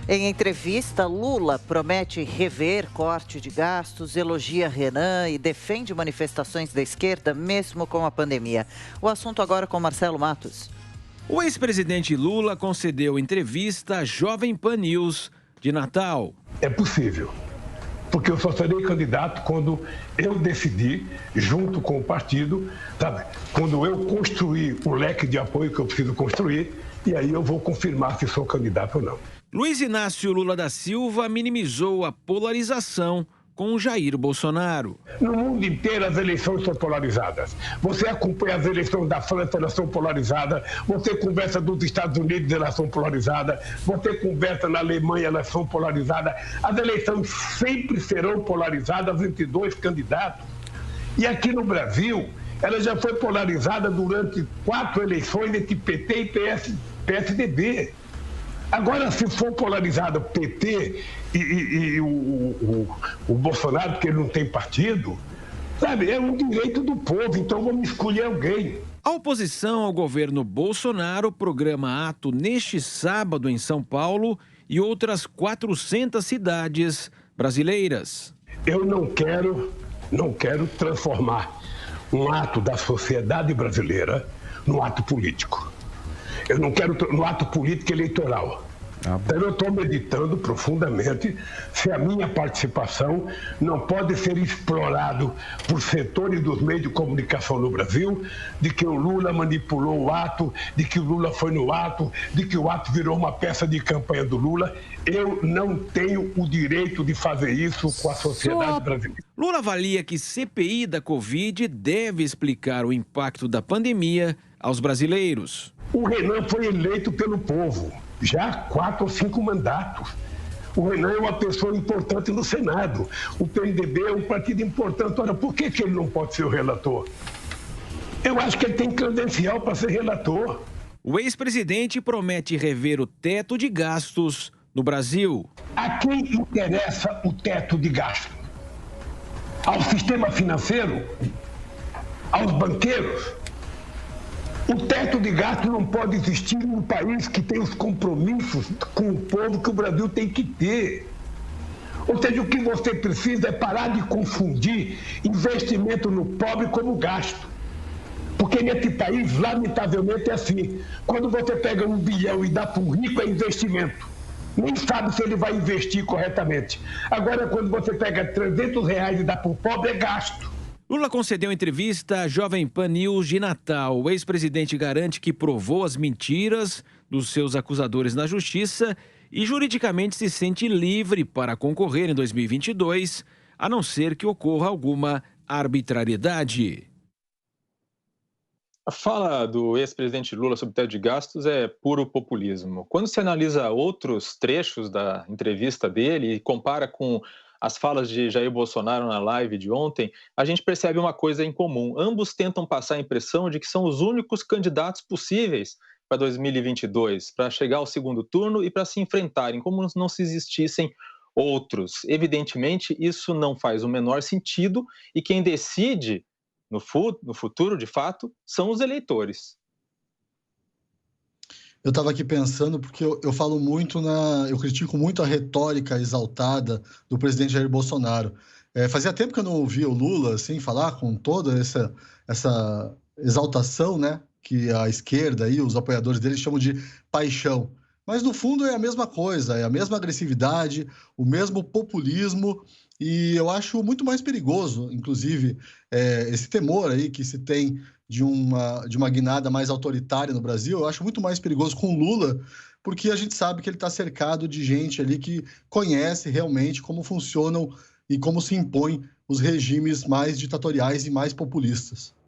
Em entrevista, Lula promete rever corte de gastos, elogia Renan e defende manifestações da esquerda, mesmo com a pandemia. O assunto agora com Marcelo Matos. O ex-presidente Lula concedeu entrevista à Jovem Pan News de Natal. É possível, porque eu só serei candidato quando eu decidir, junto com o partido, sabe? Quando eu construir o leque de apoio que eu preciso construir, e aí eu vou confirmar se sou candidato ou não. Luiz Inácio Lula da Silva minimizou a polarização com Jair Bolsonaro. No mundo inteiro as eleições são polarizadas. Você acompanha as eleições da França, elas são polarizadas. Você conversa dos Estados Unidos, elas são polarizadas. Você conversa na Alemanha, elas são polarizadas. As eleições sempre serão polarizadas entre dois candidatos. E aqui no Brasil, ela já foi polarizada durante 4 eleições entre PT e PSDB. Agora, se for polarizado PT e o Bolsonaro, porque ele não tem partido, sabe, é um direito do povo, então vamos escolher alguém. A oposição ao governo Bolsonaro programa ato neste sábado em São Paulo e outras 400 cidades brasileiras. Eu não quero transformar um ato da sociedade brasileira num ato político. Eu não quero no ato político eleitoral. Então eu estou meditando profundamente se a minha participação não pode ser explorado por setores dos meios de comunicação no Brasil, de que o Lula manipulou o ato, de que o Lula foi no ato, de que o ato virou uma peça de campanha do Lula. Eu não tenho o direito de fazer isso com a sociedade brasileira. Lula avalia que CPI da Covid deve explicar o impacto da pandemia aos brasileiros. O Renan foi eleito pelo povo, já 4 ou 5 mandatos. O Renan é uma pessoa importante no Senado. O PMDB é um partido importante. Ora, por que ele não pode ser o relator? Eu acho que ele tem credencial para ser relator. O ex-presidente promete rever o teto de gastos no Brasil. A quem interessa o teto de gasto? Ao sistema financeiro? Aos banqueiros? O teto de gasto não pode existir num país que tem os compromissos com o povo que o Brasil tem que ter. Ou seja, o que você precisa é parar de confundir investimento no pobre como gasto. Porque nesse país, lamentavelmente, é assim. Quando você pega 1 bilhão e dá para o rico, é investimento. Nem sabe se ele vai investir corretamente. Agora, quando você pega R$300 e dá para o pobre, é gasto. Lula concedeu entrevista à Jovem Pan News de Natal. O ex-presidente garante que provou as mentiras dos seus acusadores na justiça e juridicamente se sente livre para concorrer em 2022, a não ser que ocorra alguma arbitrariedade. A fala do ex-presidente Lula sobre o teto de gastos é puro populismo. Quando se analisa outros trechos da entrevista dele e compara com as falas de Jair Bolsonaro na live de ontem, a gente percebe uma coisa em comum. Ambos tentam passar a impressão de que são os únicos candidatos possíveis para 2022, para chegar ao segundo turno e para se enfrentarem, como não se existissem outros. Evidentemente, isso não faz o menor sentido e quem decide no futuro, de fato, são os eleitores. Eu estava aqui pensando porque eu falo muito eu critico muito a retórica exaltada do presidente Jair Bolsonaro. Fazia tempo que eu não ouvia o Lula assim falar com toda essa exaltação, né, que a esquerda e os apoiadores dele chamam de paixão. Mas no fundo é a mesma coisa, é a mesma agressividade, o mesmo populismo, e eu acho muito mais perigoso, inclusive, esse temor aí que se tem de uma guinada mais autoritária no Brasil. Eu acho muito mais perigoso com o Lula, porque a gente sabe que ele está cercado de gente ali que conhece realmente como funcionam e como se impõem os regimes mais ditatoriais e mais populistas.